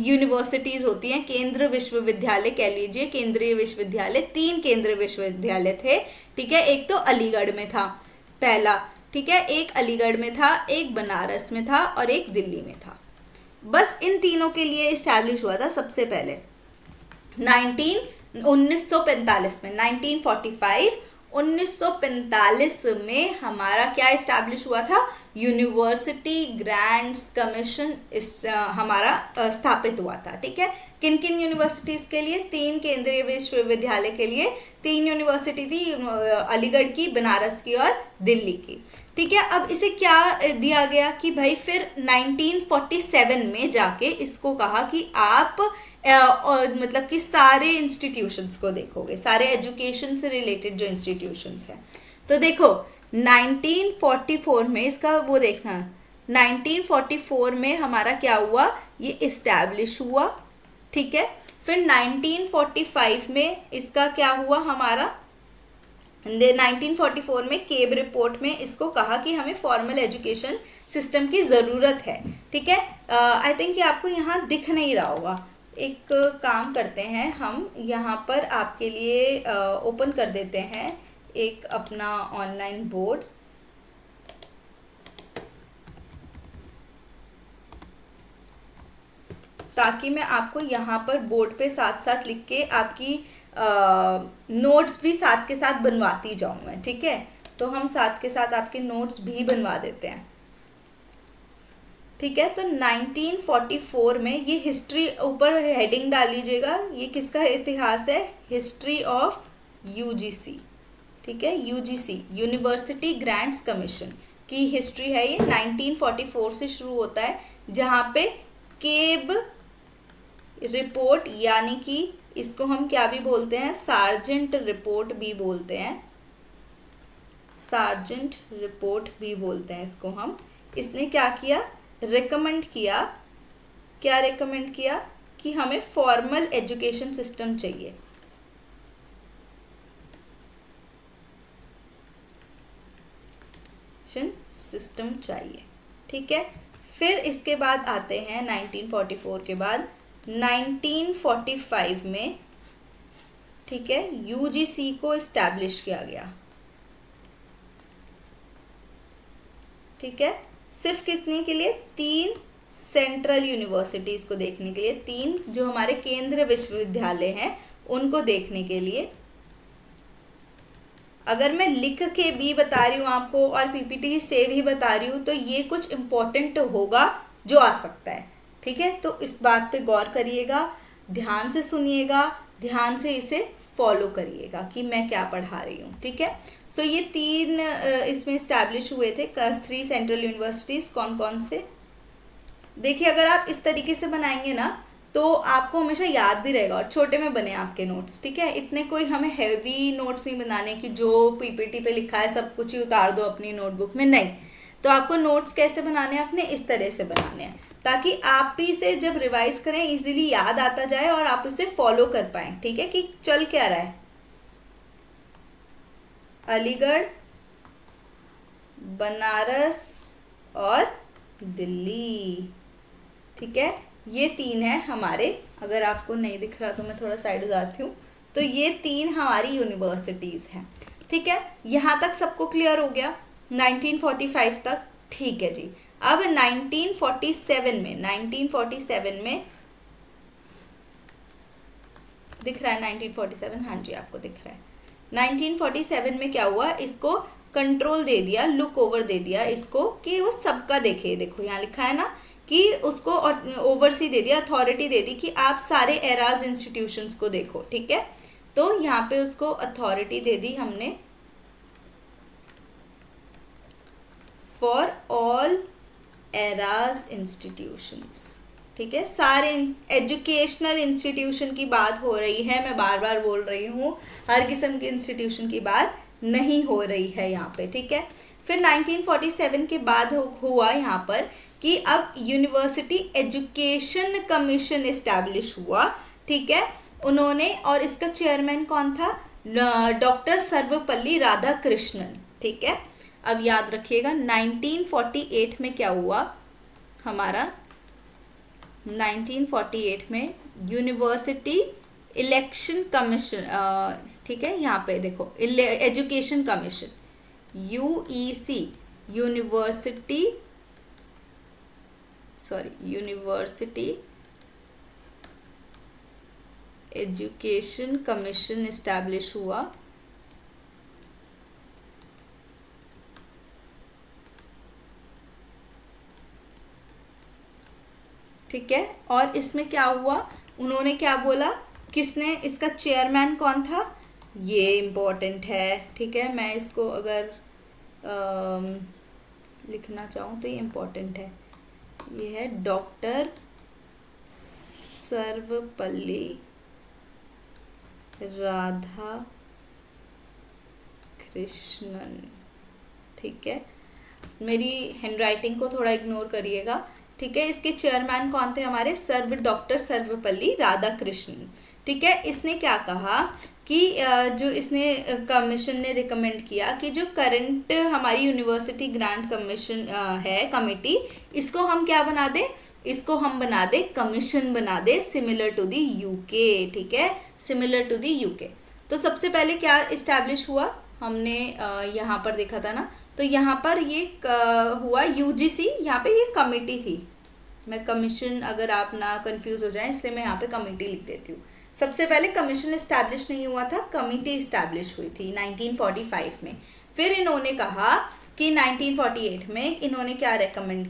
यूनिवर्सिटीज़ होती हैं, केंद्र विश्वविद्यालय कह लीजिए, केंद्रीय विश्वविद्यालय, 3 केंद्रीय विश्वविद्यालय थे। ठीक है, एक तो अलीगढ़ में था पहला, ठीक है, एक अलीगढ़ में था, एक बनारस में था और एक दिल्ली में था। बस इन तीनों के लिए इस्टेब्लिश हुआ था सबसे पहले 1945 में, 1945 में हमारा क्या इस्टेब्लिश हुआ था, यूनिवर्सिटी ग्रांट्स कमीशन हमारा स्थापित हुआ था। ठीक है, किन किन यूनिवर्सिटीज़ के लिए, 3 केंद्रीय विश्वविद्यालय के लिए 3 यूनिवर्सिटी थी, अलीगढ़ की, बनारस की और दिल्ली की। ठीक है, अब इसे क्या दिया गया कि भाई फिर 1947 में जाके इसको कहा कि आप मतलब कि सारे इंस्टीट्यूशंस को देखोगे, सारे एजुकेशन से रिलेटेड जो इंस्टीट्यूशंस हैं। तो देखो 1944 में इसका वो देखना, 1944 में हमारा क्या हुआ, ये इस्टेब्लिश हुआ। ठीक है, फिर 1945 में इसका क्या हुआ हमारा, 1944 में केब रिपोर्ट में इसको कहा कि हमें फॉर्मल एजुकेशन सिस्टम की ज़रूरत है। ठीक है, आई थिंक कि आपको यहाँ दिख नहीं रहा होगा, एक काम करते हैं हम, यहाँ पर आपके लिए ओपन कर देते हैं एक अपना ऑनलाइन बोर्ड, ताकि मैं आपको यहाँ पर बोर्ड पे साथ साथ लिख के आपकी नोट्स भी साथ के साथ बनवाती जाऊँ मैं। ठीक है, तो हम साथ के साथ आपके नोट्स भी बनवा देते हैं। ठीक है, तो 1944 में ये हिस्ट्री, ऊपर हेडिंग डाल लीजिएगा, ये किसका इतिहास है, हिस्ट्री ऑफ यूजीसी। ठीक है, यूजीसी यूनिवर्सिटी ग्रांट्स कमीशन की हिस्ट्री है, ये 1944 से शुरू होता है, जहाँ पे केब रिपोर्ट यानी कि इसको हम क्या भी बोलते हैं, सार्जेंट रिपोर्ट भी बोलते हैं, सार्जेंट रिपोर्ट भी बोलते हैं इसको हम। इसने क्या किया, रेकमेंड किया, क्या रेकमेंड किया कि हमें फॉर्मल एजुकेशन सिस्टम चाहिए। सिस्टम चाहिए। ठीक है, फिर इसके बाद आते हैं 1944 के बाद 1945 में, ठीक है, यूजीसी को इस्टेब्लिश किया गया। ठीक है, सिर्फ कितने के लिए, 3 सेंट्रल यूनिवर्सिटीज़ को देखने के लिए, 3 जो हमारे केंद्र विश्वविद्यालय हैं उनको देखने के लिए। अगर मैं लिख के भी बता रही हूँ आपको और पीपीटी से भी बता रही हूँ, तो ये कुछ इम्पोर्टेंट होगा जो आ सकता है। ठीक है, तो इस बात पे गौर करिएगा, ध्यान से सुनिएगा, ध्यान से इसे फॉलो करिएगा कि मैं क्या पढ़ा रही हूँ। ठीक है, सो ये 3 इसमें इस्टेब्लिश हुए थे 3 सेंट्रल यूनिवर्सिटीज। कौन कौन से, देखिए अगर आप इस तरीके से बनाएंगे ना तो आपको हमेशा याद भी रहेगा, और छोटे में बने आपके नोट्स। ठीक है, इतने कोई हमें हैवी नोट्स नहीं बनाने कि जो पीपीटी पे लिखा है सब कुछ ही उतार दो अपनी नोटबुक में, नहीं। तो आपको नोट्स कैसे बनाने हैं अपने, इस तरह से बनाने हैं ताकि आप भी इसे जब रिवाइज करें इजीली याद आता जाए और आप इसे फॉलो कर पाए। ठीक है, कि चल क्या रहा है, अलीगढ़, बनारस और दिल्ली। ठीक है, ये 3 है हमारे, अगर आपको नहीं दिख रहा तो मैं थोड़ा साइड हो जाती हूँ। तो ये 3 हमारी यूनिवर्सिटीज़ हैं। ठीक है, यहाँ तक सबको क्लियर हो गया 1945 तक। ठीक है जी, अब 1947 में दिख रहा है 1947, हाँ जी आपको दिख रहा है। 1947 में क्या हुआ, इसको कंट्रोल दे दिया, लुक ओवर दे दिया इसको कि वो सबका देखे। देखो यहाँ लिखा है ना कि उसको ओवरसी दे दिया, अथॉरिटी दे दी कि आप सारे एराज इंस्टीट्यूशंस को देखो। ठीक है, तो यहाँ पे उसको अथॉरिटी दे दी हमने, फॉर ऑल एराज इंस्टीट्यूशंस। ठीक है, सारे एजुकेशनल इंस्टीट्यूशन की बात हो रही है, मैं बार बार बोल रही हूँ, हर किस्म के इंस्टीट्यूशन की बात नहीं हो रही है यहाँ पे। ठीक है, फिर 1947 के बाद हुआ यहाँ पर कि अब यूनिवर्सिटी एजुकेशन कमीशन इस्टेब्लिश हुआ। ठीक है, उन्होंने, और इसका चेयरमैन कौन था, डॉक्टर सर्वपल्ली राधाकृष्णन। ठीक है, अब याद रखिएगा 1948 में क्या हुआ हमारा, 1948 में यूनिवर्सिटी इलेक्शन कमीशन, ठीक है यहाँ पे देखो education commission UEC, university education commission establish हुआ। ठीक है, और इसमें क्या हुआ, उन्होंने क्या बोला, किसने, इसका चेयरमैन कौन था, ये इम्पोर्टेंट है। ठीक है, मैं इसको अगर लिखना चाहूँ तो ये इम्पोर्टेंट है, ये है डॉक्टर सर्वपल्ली राधा कृष्णन। ठीक है, मेरी हैंडराइटिंग को थोड़ा इग्नोर करिएगा। ठीक है, इसके चेयरमैन कौन थे हमारे, डॉक्टर सर्वपल्ली राधाकृष्णन। ठीक है, इसने क्या कहा कि जो इसने कमीशन ने रिकमेंड किया कि जो करंट हमारी यूनिवर्सिटी ग्रांट कमीशन है कमेटी, इसको हम क्या बना दें, इसको हम बना दे कमीशन बना दे, सिमिलर टू दी यूके। ठीक है, सिमिलर टू दी यूके। तो सबसे पहले क्या इस्टेब्लिश हुआ, हमने यहाँ पर देखा था ना, तो यहाँ पर ये हुआ यूजीसी, यहाँ पे ये कमेटी थी, मैं कमीशन अगर आप ना कंफ्यूज हो जाएं इसलिए मैं यहाँ पे कमेटी लिख देती हूँ। सबसे पहले कमीशन इस्टेब्लिश नहीं हुआ था, कमेटी इस्टेब्लिश हुई थी 1945 में। फिर इन्होंने कहा कि 1948 में इन्होंने क्या रेकमेंड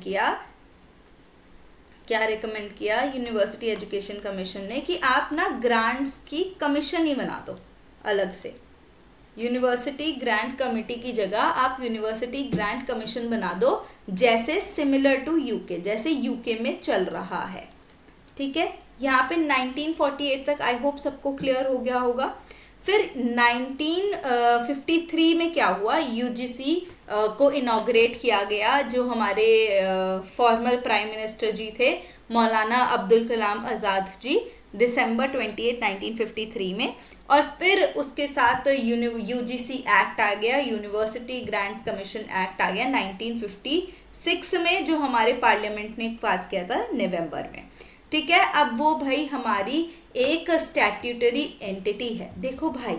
किया यूनिवर्सिटी एजुकेशन कमीशन ने कि आप ना ग्रांट्स की कमीशन ही बना दो अलग से, यूनिवर्सिटी ग्रांट कमेटी की जगह आप यूनिवर्सिटी ग्रांट कमीशन बना दो, जैसे सिमिलर टू यूके, जैसे यूके में चल रहा है। ठीक है, यहाँ पे 1948 तक आई होप सबको क्लियर हो गया होगा। फिर 1953 में क्या हुआ, यूजीसी को इनॉग्रेट किया गया, जो हमारे फॉर्मर प्राइम मिनिस्टर जी थे मौलाना अब्दुल कलाम आज़ाद जी, दिसंबर 28, 1953 में। और फिर उसके साथ यूजीसी एक्ट आ गया, यूनिवर्सिटी ग्रांट्स कमीशन एक्ट आ गया 1956 में, जो हमारे पार्लियामेंट ने पास किया था नवंबर में। ठीक है, अब वो भाई हमारी एक स्टैट्यूटरी एंटिटी है। देखो भाई,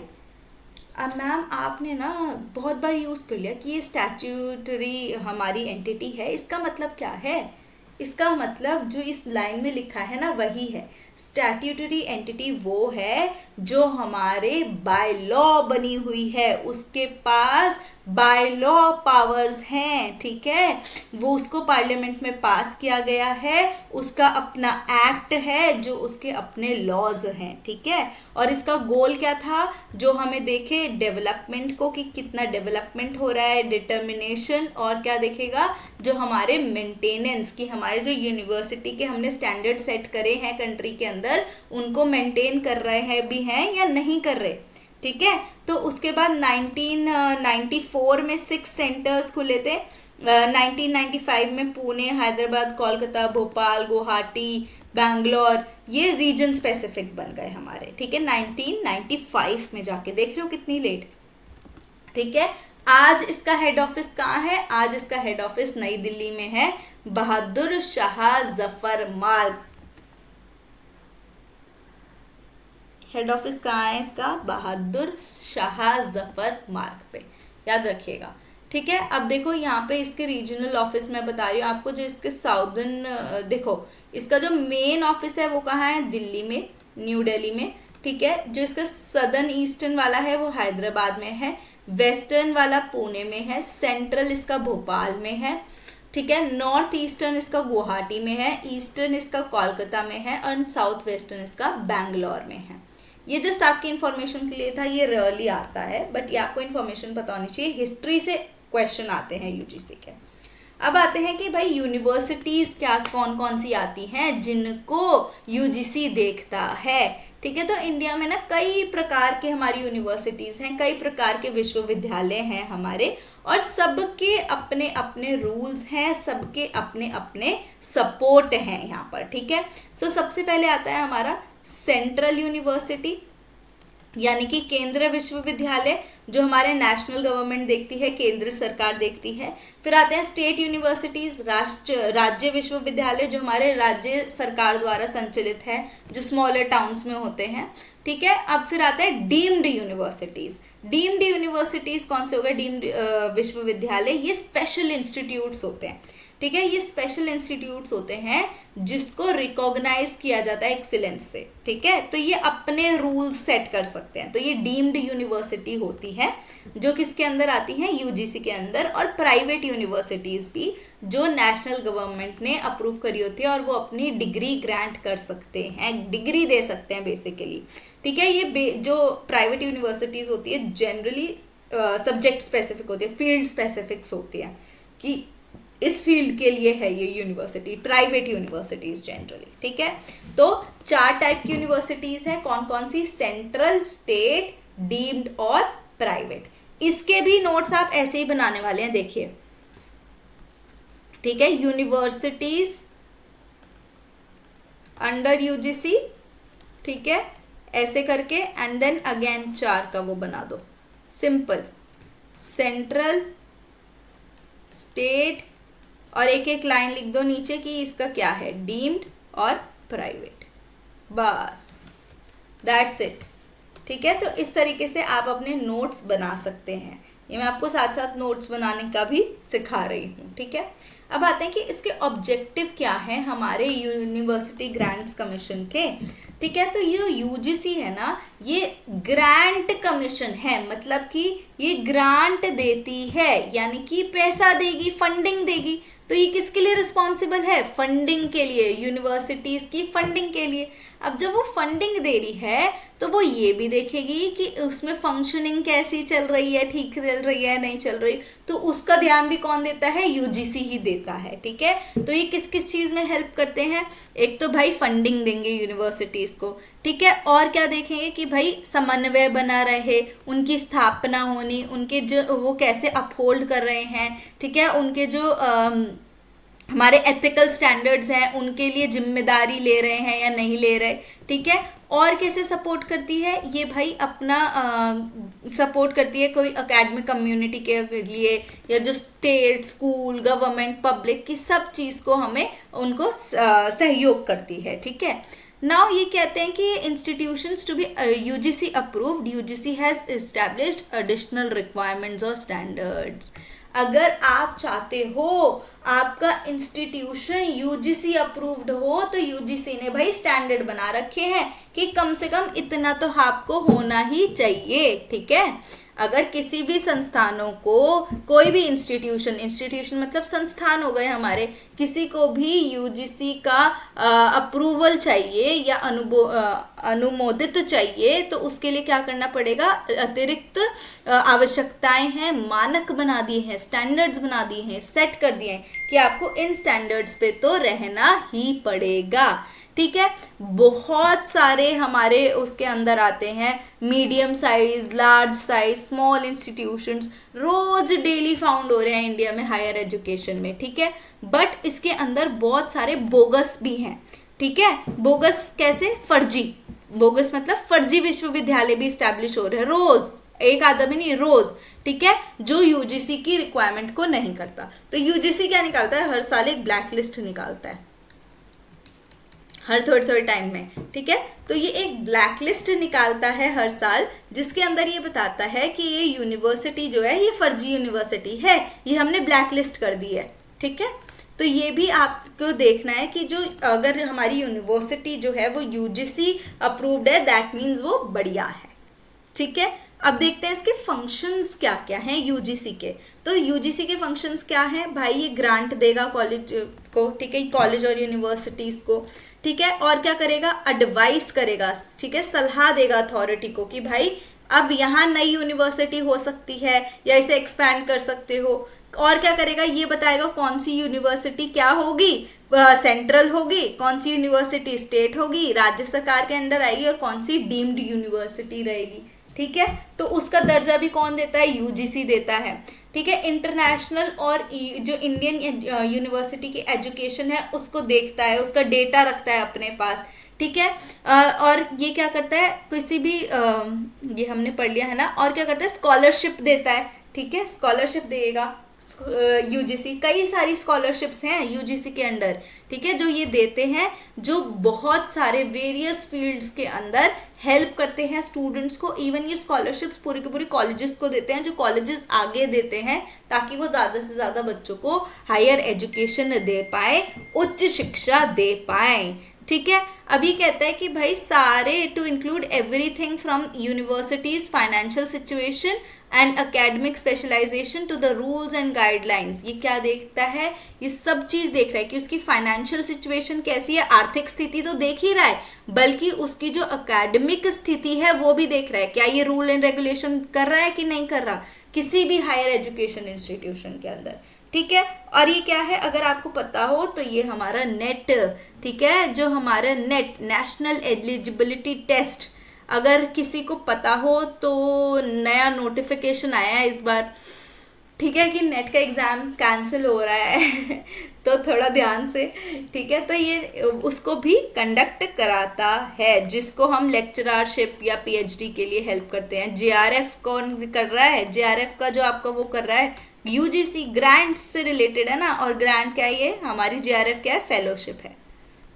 अब मैम आपने ना बहुत बार यूज़ कर लिया कि ये स्टैट्यूटरी हमारी एंटिटी है, इसका मतलब क्या है, इसका मतलब जो इस लाइन में लिखा है ना वही है। स्टैट्यूटरी एंटिटी वो है जो हमारे बाय लॉ बनी हुई है, उसके पास बाय लॉ पावर्स हैं, ठीक है, वो उसको पार्लियामेंट में पास किया गया है, उसका अपना एक्ट है जो उसके अपने लॉज हैं, ठीक है। और इसका गोल क्या था, जो हमें देखे डेवलपमेंट को कि कितना डेवलपमेंट हो रहा है, डिटर्मिनेशन, और क्या देखेगा जो हमारे मेंटेनेंस की, हमारे जो यूनिवर्सिटी के हमने स्टैंडर्ड सेट करे हैं कंट्री के अंदर, उनको मेंटेन कर रहे हैं भी हैं या नहीं कर रहे, ठीक है। तो उसके बाद 1994 में 6 सेंटर्स खुले थे, 1995 में पुणे, हैदराबाद, कोलकाता, भोपाल, गुवाहाटी, बैंगलोर, ये रीजन स्पेसिफिक बन गए हमारे, ठीक है, 1995 में जाके, देख रहे हो कितनी लेट, ठीक है। आज इसका हेड ऑफिस कहाँ है, आज इसका हेड ऑफिस नई दिल्ली में है, बहादुर शाह जफर मार्ग, हेड ऑफिस कहाँ है इसका, बहादुर शाह जफर मार्ग पे, याद रखिएगा, ठीक है। अब देखो यहाँ पे इसके रीजनल ऑफिस मैं बता रही हूँ आपको, जो इसके साउदर्न, देखो इसका जो मेन ऑफिस है वो कहाँ है, दिल्ली में, न्यू दिल्ली में, ठीक है। जो इसका सदर्न ईस्टर्न वाला है वो हैदराबाद में है, वेस्टर्न वाला पुणे में है, सेंट्रल इसका भोपाल में है, ठीक है, नॉर्थ ईस्टर्न इसका गुवाहाटी में है, ईस्टर्न इसका कोलकाता में है, और साउथ वेस्टर्न इसका बैंगलोर में है। ये जस्ट आपकी इंफॉर्मेशन के लिए था, ये रेयरली आता है बट ये आपको इंफॉर्मेशन पता होनी चाहिए, हिस्ट्री से क्वेश्चन आते हैं यूजीसी के। अब आते हैं कि भाई यूनिवर्सिटीज क्या कौन कौन सी आती हैं जिनको यूजीसी देखता है, ठीक है। तो इंडिया में ना कई प्रकार के हमारी यूनिवर्सिटीज हैं, कई प्रकार के विश्वविद्यालय हैं हमारे, और सबके अपने अपने रूल्स हैं, सबके अपने अपने सपोर्ट हैं यहाँ पर, ठीक है। सो सबसे पहले आता है हमारा सेंट्रल यूनिवर्सिटी, यानी कि केंद्रीय विश्वविद्यालय, जो हमारे नेशनल गवर्नमेंट देखती है, केंद्र सरकार देखती है। फिर आते हैं स्टेट यूनिवर्सिटीज, राज्य विश्वविद्यालय, जो हमारे राज्य सरकार द्वारा संचालित है, जो स्मॉलर टाउन्स में होते हैं, ठीक है। अब फिर आते हैं डीम्ड यूनिवर्सिटीज, डीम्ड यूनिवर्सिटीज कौन से हो गए, डीम्ड विश्वविद्यालय, ये स्पेशल इंस्टीट्यूट्स होते हैं, ठीक है, ये स्पेशल इंस्टीट्यूट्स होते हैं जिसको रिकॉग्नाइज किया जाता है एक्सीलेंस से, ठीक है। तो ये अपने रूल्स सेट कर सकते हैं, तो ये डीम्ड यूनिवर्सिटी होती है जो किसके अंदर आती है, यूजीसी के अंदर। और प्राइवेट यूनिवर्सिटीज भी जो नेशनल गवर्नमेंट ने अप्रूव करी होती है, और वो अपनी डिग्री ग्रांट कर सकते हैं, डिग्री दे सकते हैं बेसिकली, ठीक है। ये जो प्राइवेट यूनिवर्सिटीज होती है जनरली सब्जेक्ट स्पेसिफिक होती है, फील्ड स्पेसिफिक्स होती है कि इस फील्ड के लिए है ये यूनिवर्सिटी, प्राइवेट यूनिवर्सिटीज जनरली, ठीक है। तो 4 टाइप की यूनिवर्सिटीज हैं, कौन कौन सी, सेंट्रल, स्टेट, डीम्ड और प्राइवेट। इसके भी नोट्स आप ऐसे ही बनाने वाले हैं, देखिए, ठीक है, यूनिवर्सिटीज अंडर यूजीसी, ठीक है, ऐसे करके, एंड देन अगेन 4 का वो बना दो, सिंपल, सेंट्रल, स्टेट, और एक एक लाइन लिख दो नीचे कि इसका क्या है, डीम्ड और प्राइवेट, बस दैट्स इट, ठीक है। तो इस तरीके से आप अपने नोट्स बना सकते हैं, ये मैं आपको साथ साथ नोट्स बनाने का भी सिखा रही हूँ, ठीक है। अब आते हैं कि इसके ऑब्जेक्टिव क्या है हमारे यूनिवर्सिटी ग्रांट्स कमीशन के, ठीक है। तो ये यूजीसी है ना, ये ग्रांट कमीशन है, मतलब कि ये ग्रांट देती है, यानी कि पैसा देगी, फंडिंग देगी। तो ये किसके लिए रिस्पॉन्सिबल है, फंडिंग के लिए, यूनिवर्सिटीज की फंडिंग के लिए। अब जब वो फंडिंग दे रही है तो वो ये भी देखेगी कि उसमें फंक्शनिंग कैसी चल रही है, ठीक चल रही है, नहीं चल रही, तो उसका ध्यान भी कौन देता है, यूजीसी ही देता है, ठीक है। तो ये किस किस चीज़ में हेल्प करते हैं, एक तो भाई फंडिंग देंगे यूनिवर्सिटीज को, ठीक है, और क्या देखेंगे कि भाई समन्वय बना रहे, उनकी स्थापना होनी, उनके जो वो कैसे अपहोल्ड कर रहे हैं, ठीक है, उनके जो हमारे एथिकल स्टैंडर्ड्स हैं उनके लिए जिम्मेदारी ले रहे हैं या नहीं ले रहे, ठीक है। और कैसे सपोर्ट करती है ये भाई, अपना सपोर्ट करती है कोई एकेडमिक कम्युनिटी के लिए, या जो स्टेट, स्कूल, गवर्नमेंट, पब्लिक की सब चीज़ को हमें उनको सहयोग करती है, ठीक है। नाउ ये कहते हैं कि institutions to be UGC approved, UGC has established additional requirements और स्टैंडर्ड्स। अगर आप चाहते हो आपका इंस्टीट्यूशन यूजीसी अप्रूव्ड हो, तो यूजीसी ने भाई स्टैंडर्ड बना रखे हैं कि कम से कम इतना तो आपको होना ही चाहिए, ठीक है। अगर किसी भी संस्थानों को, कोई भी इंस्टीट्यूशन मतलब संस्थान हो गए हमारे, किसी को भी यूजीसी का अप्रूवल चाहिए या अनुमोदित चाहिए, तो उसके लिए क्या करना पड़ेगा, अतिरिक्त आवश्यकताएं हैं, मानक बना दिए हैं, स्टैंडर्ड्स बना दिए हैं, सेट कर दिए हैं कि आपको इन स्टैंडर्ड्स पे तो रहना ही पड़ेगा। ठीक है, बहुत सारे हमारे उसके अंदर आते हैं, medium size, large size, small institutions रोज डेली फाउंड हो रहे हैं इंडिया में हायर एजुकेशन में। ठीक है, बट इसके अंदर बहुत सारे बोगस भी हैं। ठीक है, बोगस कैसे, फर्जी, बोगस मतलब फर्जी विश्वविद्यालय भी स्टैब्लिश हो रहे हैं रोज, एक आदमी नहीं, रोज। ठीक है, जो यूजीसी की रिक्वायरमेंट को नहीं करता। तो यूजीसी क्या निकालता है, हर साल एक ब्लैक लिस्ट निकालता है, हर थोड़े टाइम में। ठीक है, तो ये एक ब्लैक लिस्ट निकालता है हर साल, जिसके अंदर ये बताता है कि ये यूनिवर्सिटी जो है ये फर्जी यूनिवर्सिटी है, ये हमने ब्लैक लिस्ट कर दी है। ठीक है, तो ये भी आपको देखना है कि जो अगर हमारी यूनिवर्सिटी जो है वो यूजीसी अप्रूव्ड है, दैट मीन्स वो बढ़िया है। ठीक है, अब देखते हैं इसके फंक्शंस क्या क्या हैं यूजीसी के। तो यूजीसी के फंक्शंस क्या हैं भाई, ये ग्रांट देगा कॉलेज को, ठीक है, कॉलेज और यूनिवर्सिटीज को। ठीक है, और क्या करेगा, एडवाइस करेगा, ठीक है, सलाह देगा अथॉरिटी को कि भाई अब यहाँ नई यूनिवर्सिटी हो सकती है या इसे एक्सपैंड कर सकते हो। और क्या करेगा, ये बताएगा कौन सी यूनिवर्सिटी क्या होगी, सेंट्रल होगी, कौन सी यूनिवर्सिटी स्टेट होगी, राज्य सरकार के अंडर आएगी, और कौन सी डीम्ड यूनिवर्सिटी रहेगी। ठीक है, तो उसका दर्जा भी कौन देता है, यूजीसी देता है। ठीक है, इंटरनेशनल और जो इंडियन यूनिवर्सिटी की एजुकेशन है उसको देखता है, उसका डेटा रखता है अपने पास। ठीक है, और ये क्या करता है, किसी भी ये हमने पढ़ लिया है ना, और क्या करता है, स्कॉलरशिप देता है। ठीक है, स्कॉलरशिप देगा यूजीसी, कई सारी स्कॉलरशिप्स हैं यूजीसी के अंडर। ठीक है, जो ये देते हैं, जो बहुत सारे वेरियस फील्ड्स के अंदर हेल्प करते हैं स्टूडेंट्स को। इवन ये स्कॉलरशिप्स पूरी के पूरी कॉलेजेस को देते हैं, जो कॉलेजेस आगे देते हैं ताकि वो ज़्यादा से ज़्यादा बच्चों को हायर एजुकेशन दे पाए, उच्च शिक्षा दे पाए। ठीक है, अभी कहता है कि भाई सारे, to include everything from universities financial situation and academic specialization to the rules and guidelines. ये क्या देखता है, ये सब चीज देख रहा है कि उसकी फाइनेंशियल सिचुएशन कैसी है, आर्थिक स्थिति तो देख ही रहा है, बल्कि उसकी जो एकेडमिक स्थिति है वो भी देख रहा है, क्या ये रूल एंड रेगुलेशन कर रहा है कि नहीं कर रहा, किसी भी हायर एजुकेशन इंस्टीट्यूशन के अंदर। ठीक है, और ये क्या है, अगर आपको पता हो तो ये हमारा नेट, ठीक है, जो हमारा नेट, नेशनल एलिजिबिलिटी टेस्ट, अगर किसी को पता हो तो नया नोटिफिकेशन आया है इस बार। ठीक है, कि नेट का एग्ज़ाम कैंसिल हो रहा है तो थोड़ा ध्यान से। ठीक है, तो ये उसको भी कंडक्ट कराता है, जिसको हम लेक्चररशिप या पीएचडी के लिए हेल्प करते हैं। जेआरएफ कौन कर रहा है, जेआरएफ का जो आपका वो कर रहा है यूजीसी, ग्रांट से रिलेटेड है ना, और ग्रांट क्या है, ये हमारी जेआरएफ क्या है, फेलोशिप है।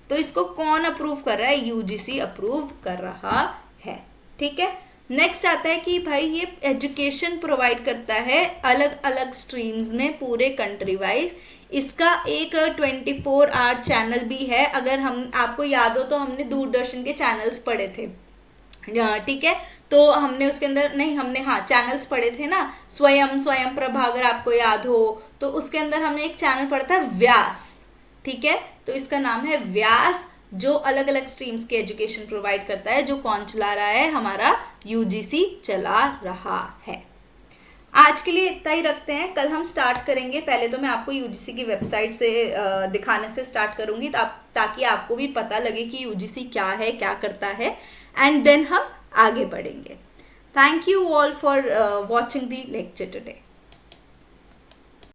तो इसको कौन अप्रूव कर रहा है, यूजीसी अप्रूव कर रहा है। ठीक है, नेक्स्ट आता है कि भाई ये एजुकेशन प्रोवाइड करता है अलग अलग स्ट्रीम्स में पूरे कंट्री वाइज। इसका एक 24 आवर चैनल भी है, अगर हम आपको याद हो तो हमने दूरदर्शन के चैनल्स पढ़े थे। ठीक है, तो हमने उसके अंदर नहीं, हमने हाँ चैनल्स पढ़े थे ना, स्वयं प्रभा, अगर आपको याद हो तो उसके अंदर हमने एक चैनल पढ़ा था व्यास। ठीक है, तो इसका नाम है व्यास, जो अलग अलग स्ट्रीम्स की एजुकेशन प्रोवाइड करता है। जो कौन चला रहा है, हमारा यूजीसी चला रहा है। आज के लिए इतना ही रखते हैं, कल हम स्टार्ट करेंगे। पहले तो मैं आपको यूजीसी की वेबसाइट से दिखाने से स्टार्ट करूंगी, ताकि आपको भी पता लगे कि यूजीसी क्या है, क्या करता है, एंड देन हम आगे बढ़ेंगे। Thank you all for watching the lecture today.